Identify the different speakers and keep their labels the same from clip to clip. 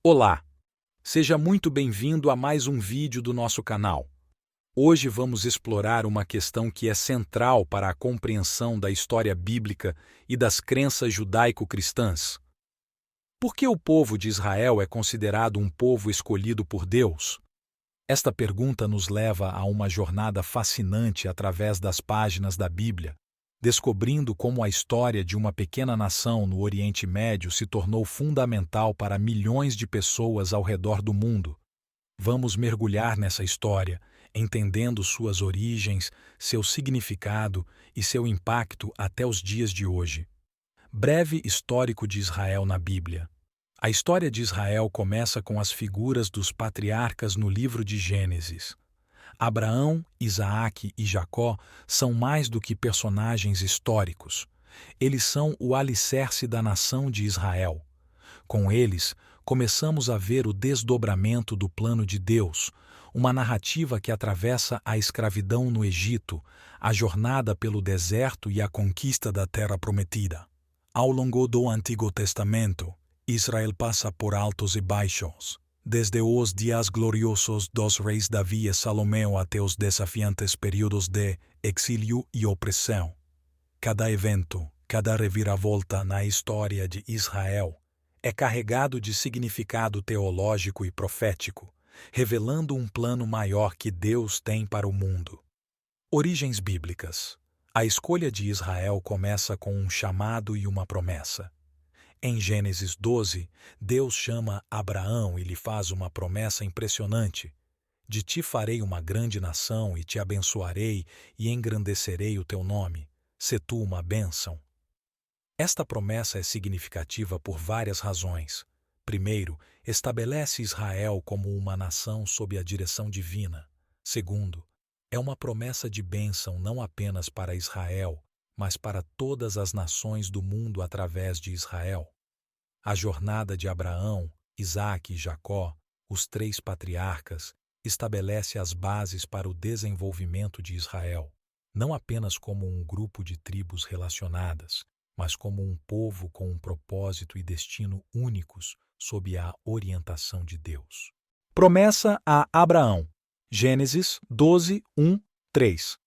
Speaker 1: Olá! Seja muito bem-vindo a mais um vídeo do nosso canal. Hoje vamos explorar uma questão que é central para a compreensão da história bíblica e das crenças judaico-cristãs. Por que o povo de Israel é considerado um povo escolhido por Deus? Esta pergunta nos leva a uma jornada fascinante através das páginas da Bíblia, descobrindo como a história de uma pequena nação no Oriente Médio se tornou fundamental para milhões de pessoas ao redor do mundo. Vamos mergulhar nessa história, entendendo suas origens, seu significado e seu impacto até os dias de hoje. Breve histórico de Israel na Bíblia. A história de Israel começa com as figuras dos patriarcas no livro de Gênesis. Abraão, Isaque e Jacó são mais do que personagens históricos. Eles são o alicerce da nação de Israel. Com eles, começamos a ver o desdobramento do plano de Deus, uma narrativa que atravessa a escravidão no Egito, a jornada pelo deserto e a conquista da Terra Prometida. Ao longo do Antigo Testamento, Israel passa por altos e baixos. Desde os dias gloriosos dos reis Davi e Salomão até os desafiantes períodos de exílio e opressão. Cada evento, cada reviravolta na história de Israel é carregado de significado teológico e profético, revelando um plano maior que Deus tem para o mundo. Origens bíblicas. A escolha de Israel começa com um chamado e uma promessa. Em Gênesis 12, Deus chama Abraão e lhe faz uma promessa impressionante. De ti farei uma grande nação e te abençoarei e engrandecerei o teu nome. Sê tu uma bênção. Esta promessa é significativa por várias razões. Primeiro, estabelece Israel como uma nação sob a direção divina. Segundo, é uma promessa de bênção não apenas para Israel, mas para todas as nações do mundo através de Israel. A jornada de Abraão, Isaque e Jacó, os três patriarcas, estabelece as bases para o desenvolvimento de Israel, não apenas como um grupo de tribos relacionadas, mas como um povo com um propósito e destino únicos sob a orientação de Deus. Promessa a Abraão. Gênesis 12, 1, 3.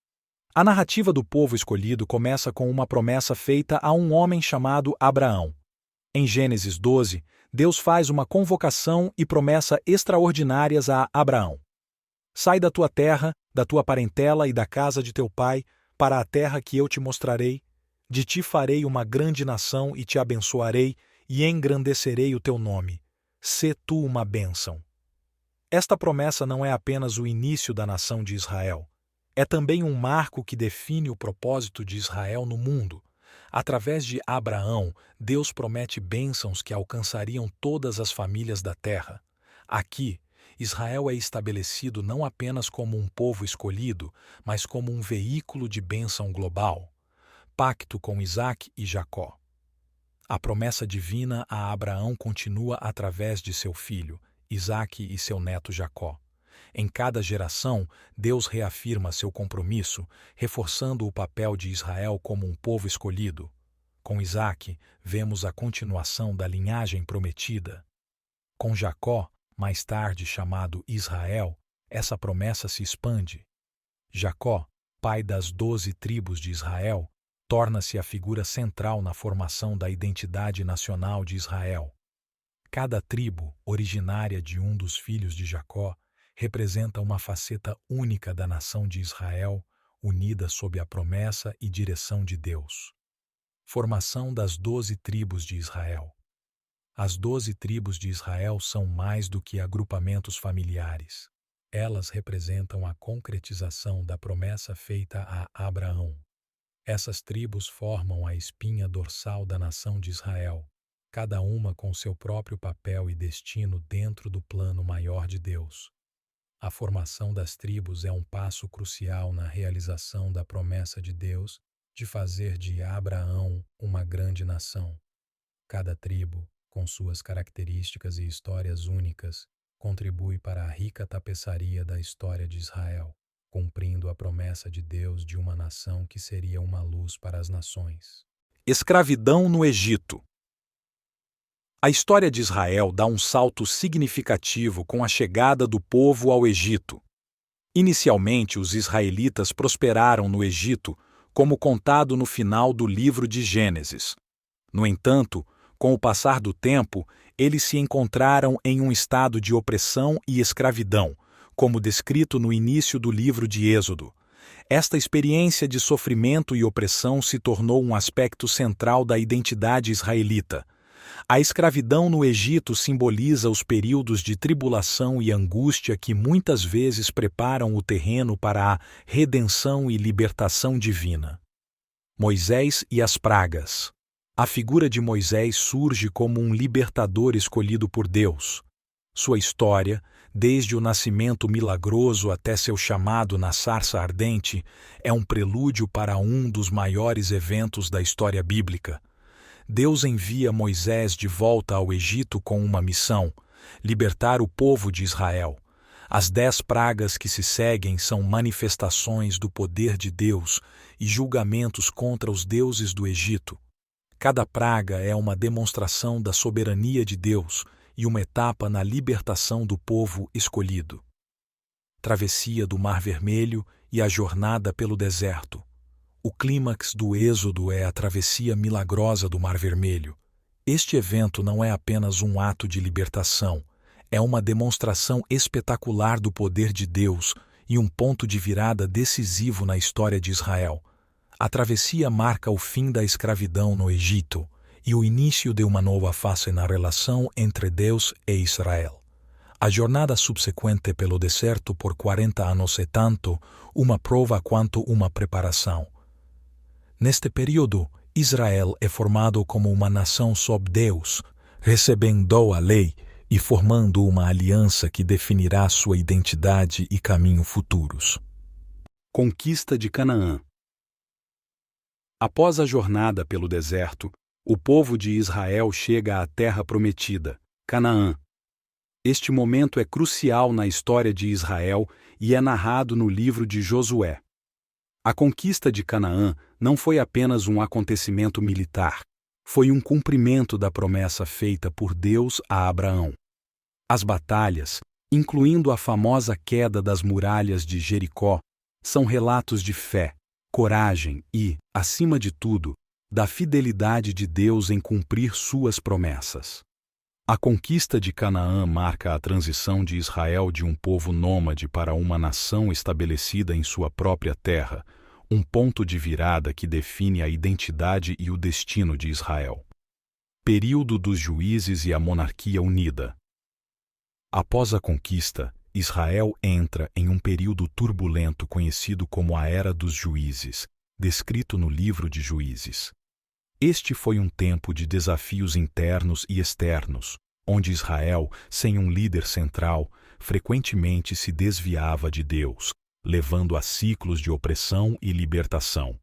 Speaker 1: A narrativa do povo escolhido começa com uma promessa feita a um homem chamado Abraão. Em Gênesis 12, Deus faz uma convocação e promessa extraordinárias a Abraão. Sai da tua terra, da tua parentela e da casa de teu pai, para a terra que eu te mostrarei. De ti farei uma grande nação e te abençoarei e engrandecerei o teu nome. Sê tu uma bênção. Esta promessa não é apenas o início da nação de Israel. É também um marco que define o propósito de Israel no mundo. Através de Abraão, Deus promete bênçãos que alcançariam todas as famílias da terra. Aqui, Israel é estabelecido não apenas como um povo escolhido, mas como um veículo de bênção global. Pacto com Isaque e Jacó. A promessa divina a Abraão continua através de seu filho, Isaque e seu neto Jacó. Em cada geração, Deus reafirma seu compromisso, reforçando o papel de Israel como um povo escolhido. Com Isaque, vemos a continuação da linhagem prometida. Com Jacó, mais tarde chamado Israel, essa promessa se expande. Jacó, pai das 12 tribos de Israel, torna-se a figura central na formação da identidade nacional de Israel. Cada tribo, originária de um dos filhos de Jacó, representa uma faceta única da nação de Israel, unida sob a promessa e direção de Deus. Formação das 12 tribos de Israel. As 12 tribos de Israel são mais do que agrupamentos familiares. Elas representam a concretização da promessa feita a Abraão. Essas tribos formam a espinha dorsal da nação de Israel, cada uma com seu próprio papel e destino dentro do plano maior de Deus. A formação das tribos é um passo crucial na realização da promessa de Deus de fazer de Abraão uma grande nação. Cada tribo, com suas características e histórias únicas, contribui para a rica tapeçaria da história de Israel, cumprindo a promessa de Deus de uma nação que seria uma luz para as nações. Escravidão no Egito. A história de Israel dá um salto significativo com a chegada do povo ao Egito. Inicialmente, os israelitas prosperaram no Egito, como contado no final do livro de Gênesis. No entanto, com o passar do tempo, eles se encontraram em um estado de opressão e escravidão, como descrito no início do livro de Êxodo. Esta experiência de sofrimento e opressão se tornou um aspecto central da identidade israelita. A escravidão no Egito simboliza os períodos de tribulação e angústia que muitas vezes preparam o terreno para a redenção e libertação divina. Moisés e as pragas. A figura de Moisés surge como um libertador escolhido por Deus. Sua história, desde o nascimento milagroso até seu chamado na sarça ardente, é um prelúdio para um dos maiores eventos da história bíblica. Deus envia Moisés de volta ao Egito com uma missão: libertar o povo de Israel. As 10 pragas que se seguem são manifestações do poder de Deus e julgamentos contra os deuses do Egito. Cada praga é uma demonstração da soberania de Deus e uma etapa na libertação do povo escolhido. Travessia do Mar Vermelho e a jornada pelo deserto. O clímax do Êxodo é a travessia milagrosa do Mar Vermelho. Este evento não é apenas um ato de libertação, é uma demonstração espetacular do poder de Deus e um ponto de virada decisivo na história de Israel. A travessia marca o fim da escravidão no Egito e o início de uma nova fase na relação entre Deus e Israel. A jornada subsequente pelo deserto por 40 anos é tanto uma prova quanto uma preparação. Neste período, Israel é formado como uma nação sob Deus, recebendo a lei e formando uma aliança que definirá sua identidade e caminho futuros. Conquista de Canaã. Após a jornada pelo deserto, o povo de Israel chega à terra prometida, Canaã. Este momento é crucial na história de Israel e é narrado no livro de Josué. A conquista de Canaã não foi apenas um acontecimento militar, foi um cumprimento da promessa feita por Deus a Abraão. As batalhas, incluindo a famosa queda das muralhas de Jericó, são relatos de fé, coragem e, acima de tudo, da fidelidade de Deus em cumprir suas promessas. A conquista de Canaã marca a transição de Israel de um povo nômade para uma nação estabelecida em sua própria terra, um ponto de virada que define a identidade e o destino de Israel. Período dos juízes e a monarquia unida. Após a conquista, Israel entra em um período turbulento conhecido como a Era dos Juízes, descrito no livro de Juízes. Este foi um tempo de desafios internos e externos, onde Israel, sem um líder central, frequentemente se desviava de Deus, levando a ciclos de opressão e libertação.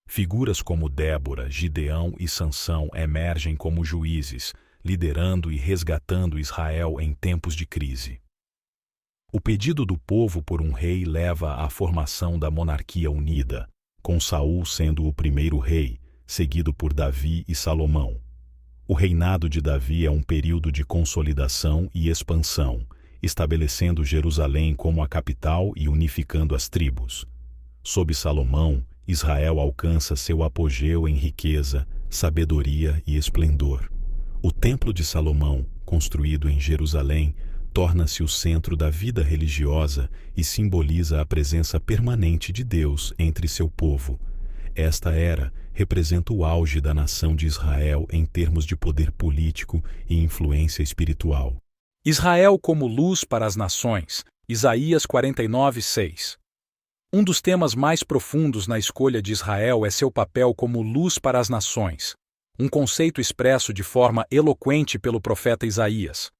Speaker 1: Figuras como Débora, Gideão e Sansão emergem como juízes, liderando e resgatando Israel em tempos de crise. O pedido do povo por um rei leva à formação da monarquia unida, com Saul sendo o primeiro rei, seguido por Davi e Salomão. O reinado de Davi é um período de consolidação e expansão, estabelecendo Jerusalém como a capital e unificando as tribos. Sob Salomão, Israel alcança seu apogeu em riqueza, sabedoria e esplendor. O Templo de Salomão, construído em Jerusalém, torna-se o centro da vida religiosa e simboliza a presença permanente de Deus entre seu povo. Esta era representa o auge da nação de Israel em termos de poder político e influência espiritual. Israel como luz para as nações, Isaías 49:6. Um dos temas mais profundos na escolha de Israel é seu papel como luz para as nações, um conceito expresso de forma eloquente pelo profeta Isaías.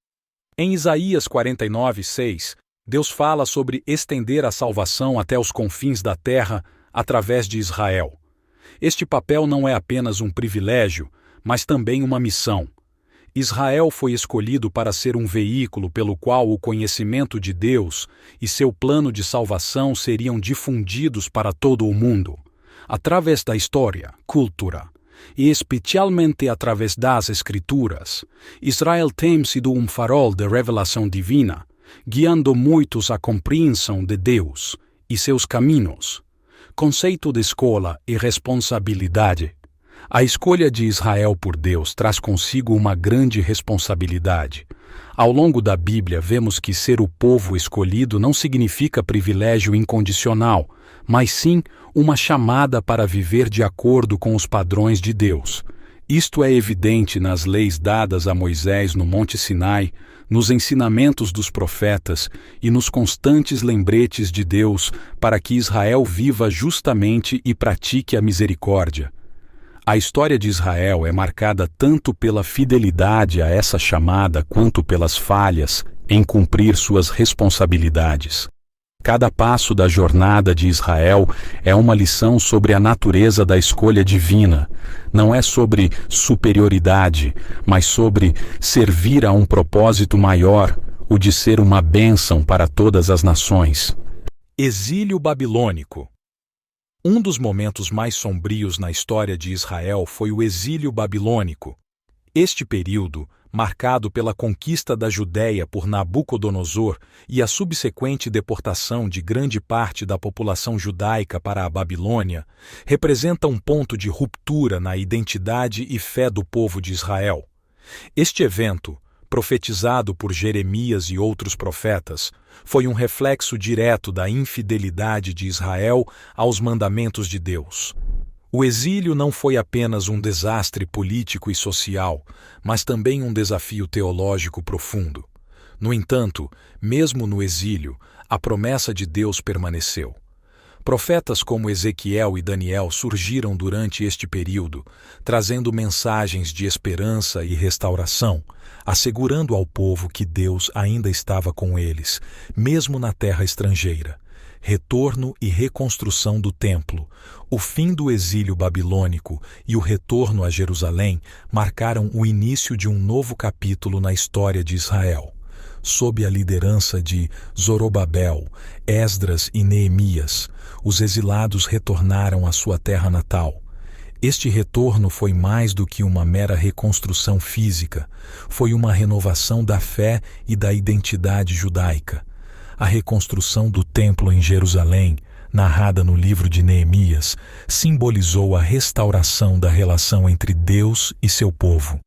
Speaker 1: Em Isaías 49:6, Deus fala sobre estender a salvação até os confins da terra através de Israel. Este papel não é apenas um privilégio, mas também uma missão. Israel foi escolhido para ser um veículo pelo qual o conhecimento de Deus e seu plano de salvação seriam difundidos para todo o mundo, através da história, cultura, e especialmente através das Escrituras, Israel tem sido um farol de revelação divina, guiando muitos à compreensão de Deus e seus caminhos. Conceito de escolha e responsabilidade. A escolha de Israel por Deus traz consigo uma grande responsabilidade. Ao longo da Bíblia, vemos que ser o povo escolhido não significa privilégio incondicional, mas sim uma chamada para viver de acordo com os padrões de Deus. Isto é evidente nas leis dadas a Moisés no Monte Sinai, nos ensinamentos dos profetas e nos constantes lembretes de Deus para que Israel viva justamente e pratique a misericórdia. A história de Israel é marcada tanto pela fidelidade a essa chamada quanto pelas falhas em cumprir suas responsabilidades. Cada passo da jornada de Israel é uma lição sobre a natureza da escolha divina. Não é sobre superioridade, mas sobre servir a um propósito maior, o de ser uma bênção para todas as nações. Exílio babilônico. Um dos momentos mais sombrios na história de Israel foi o exílio babilônico. Este período, marcado pela conquista da Judéia por Nabucodonosor e a subsequente deportação de grande parte da população judaica para a Babilônia, representa um ponto de ruptura na identidade e fé do povo de Israel. Este evento, profetizado por Jeremias e outros profetas, foi um reflexo direto da infidelidade de Israel aos mandamentos de Deus. O exílio não foi apenas um desastre político e social, mas também um desafio teológico profundo. No entanto, mesmo no exílio, a promessa de Deus permaneceu. Profetas como Ezequiel e Daniel surgiram durante este período, trazendo mensagens de esperança e restauração, assegurando ao povo que Deus ainda estava com eles, mesmo na terra estrangeira. Retorno e reconstrução do templo, o fim do exílio babilônico e o retorno a Jerusalém marcaram o início de um novo capítulo na história de Israel. Sob a liderança de Zorobabel, Esdras e Neemias, os exilados retornaram à sua terra natal. Este retorno foi mais do que uma mera reconstrução física, foi uma renovação da fé e da identidade judaica. A reconstrução do templo em Jerusalém, narrada no livro de Neemias, simbolizou a restauração da relação entre Deus e seu povo.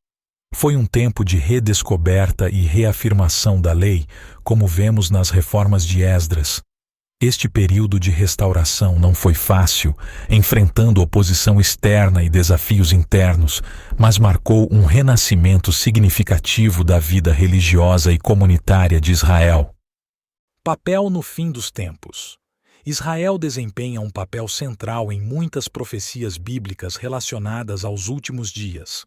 Speaker 1: Foi um tempo de redescoberta e reafirmação da lei, como vemos nas reformas de Esdras. Este período de restauração não foi fácil, enfrentando oposição externa e desafios internos, mas marcou um renascimento significativo da vida religiosa e comunitária de Israel. Papel no fim dos tempos. Israel desempenha um papel central em muitas profecias bíblicas relacionadas aos últimos dias.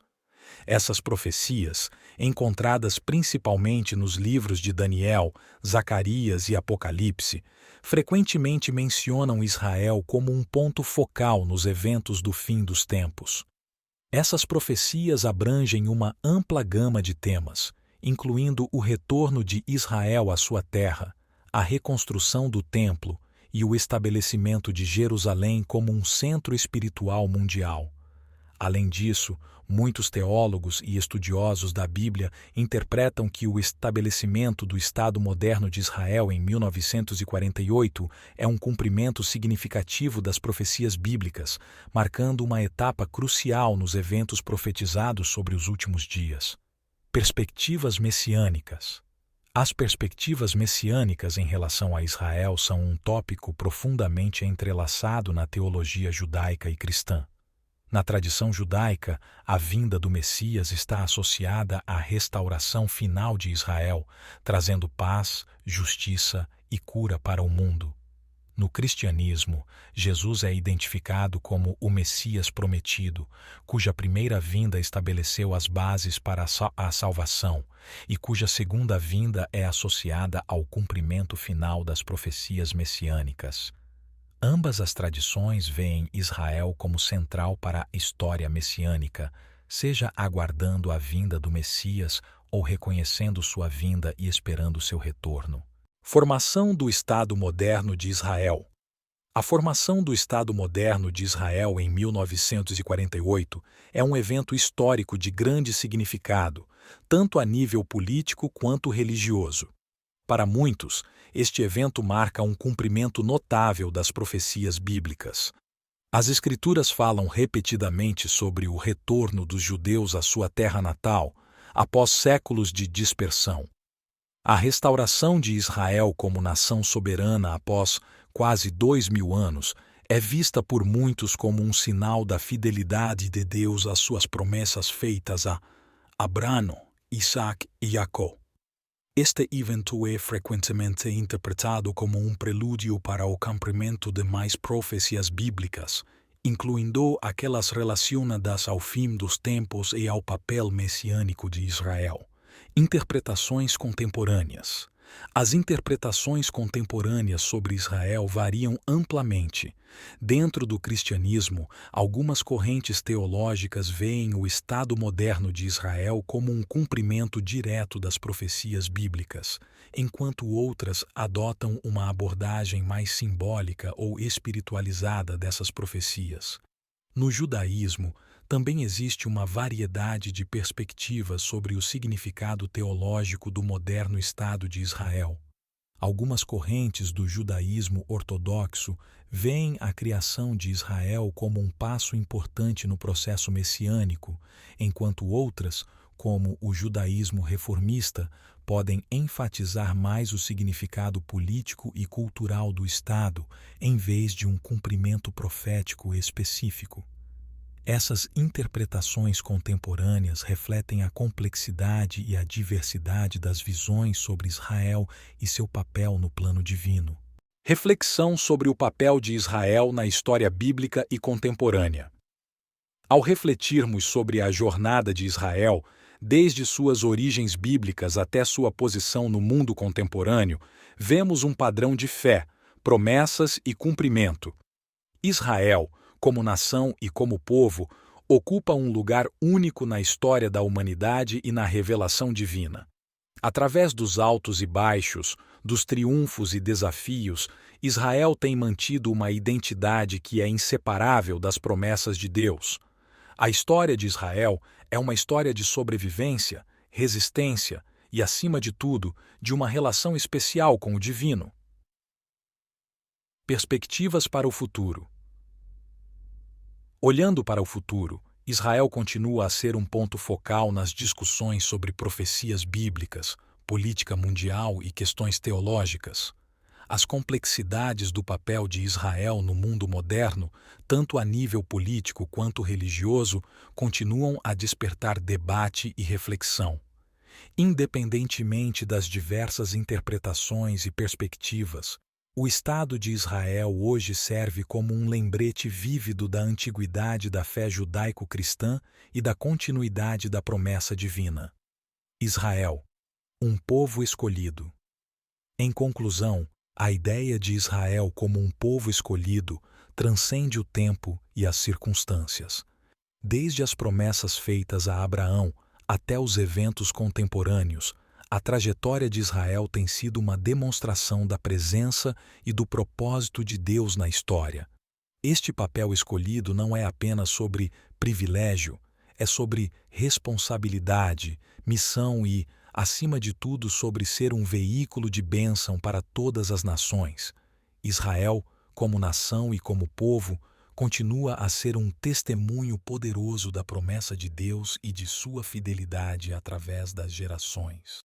Speaker 1: Essas profecias, encontradas principalmente nos livros de Daniel, Zacarias e Apocalipse, frequentemente mencionam Israel como um ponto focal nos eventos do fim dos tempos. Essas profecias abrangem uma ampla gama de temas, incluindo o retorno de Israel à sua terra, a reconstrução do templo e o estabelecimento de Jerusalém como um centro espiritual mundial. Além disso, muitos teólogos e estudiosos da Bíblia interpretam que o estabelecimento do Estado moderno de Israel em 1948 é um cumprimento significativo das profecias bíblicas, marcando uma etapa crucial nos eventos profetizados sobre os últimos dias. Perspectivas messiânicas. As perspectivas messiânicas em relação a Israel são um tópico profundamente entrelaçado na teologia judaica e cristã. Na tradição judaica, a vinda do Messias está associada à restauração final de Israel, trazendo paz, justiça e cura para o mundo. No cristianismo, Jesus é identificado como o Messias prometido, cuja primeira vinda estabeleceu as bases para a salvação e cuja segunda vinda é associada ao cumprimento final das profecias messiânicas. Ambas as tradições veem Israel como central para a história messiânica, seja aguardando a vinda do Messias ou reconhecendo sua vinda e esperando seu retorno. Formação do Estado moderno de Israel. A formação do Estado moderno de Israel em 1948 é um evento histórico de grande significado, tanto a nível político quanto religioso. Para muitos, este evento marca um cumprimento notável das profecias bíblicas. As Escrituras falam repetidamente sobre o retorno dos judeus à sua terra natal, após séculos de dispersão. A restauração de Israel como nação soberana após quase 2000 anos é vista por muitos como um sinal da fidelidade de Deus às suas promessas feitas a Abraão, Isaac e Jacó. Este evento é frequentemente interpretado como um prelúdio para o cumprimento de mais profecias bíblicas, incluindo aquelas relacionadas ao fim dos tempos e ao papel messiânico de Israel. Interpretações contemporâneas. As interpretações contemporâneas sobre Israel variam amplamente. Dentro do cristianismo, algumas correntes teológicas veem o Estado moderno de Israel como um cumprimento direto das profecias bíblicas, enquanto outras adotam uma abordagem mais simbólica ou espiritualizada dessas profecias. No judaísmo, também existe uma variedade de perspectivas sobre o significado teológico do moderno Estado de Israel. Algumas correntes do judaísmo ortodoxo veem a criação de Israel como um passo importante no processo messiânico, enquanto outras, como o judaísmo reformista, podem enfatizar mais o significado político e cultural do Estado, em vez de um cumprimento profético específico. Essas interpretações contemporâneas refletem a complexidade e a diversidade das visões sobre Israel e seu papel no plano divino. Reflexão sobre o papel de Israel na história bíblica e contemporânea. Ao refletirmos sobre a jornada de Israel, desde suas origens bíblicas até sua posição no mundo contemporâneo, vemos um padrão de fé, promessas e cumprimento. Israel, como nação e como povo, ocupa um lugar único na história da humanidade e na revelação divina. Através dos altos e baixos, dos triunfos e desafios, Israel tem mantido uma identidade que é inseparável das promessas de Deus. A história de Israel é uma história de sobrevivência, resistência e, acima de tudo, de uma relação especial com o divino. Perspectivas para o futuro. Olhando para o futuro, Israel continua a ser um ponto focal nas discussões sobre profecias bíblicas, política mundial e questões teológicas. As complexidades do papel de Israel no mundo moderno, tanto a nível político quanto religioso, continuam a despertar debate e reflexão. Independentemente das diversas interpretações e perspectivas, o Estado de Israel hoje serve como um lembrete vívido da antiguidade da fé judaico-cristã e da continuidade da promessa divina. Israel, um povo escolhido. Em conclusão, a ideia de Israel como um povo escolhido transcende o tempo e as circunstâncias. Desde as promessas feitas a Abraão até os eventos contemporâneos, a trajetória de Israel tem sido uma demonstração da presença e do propósito de Deus na história. Este papel escolhido não é apenas sobre privilégio, é sobre responsabilidade, missão e, acima de tudo, sobre ser um veículo de bênção para todas as nações. Israel, como nação e como povo, continua a ser um testemunho poderoso da promessa de Deus e de sua fidelidade através das gerações.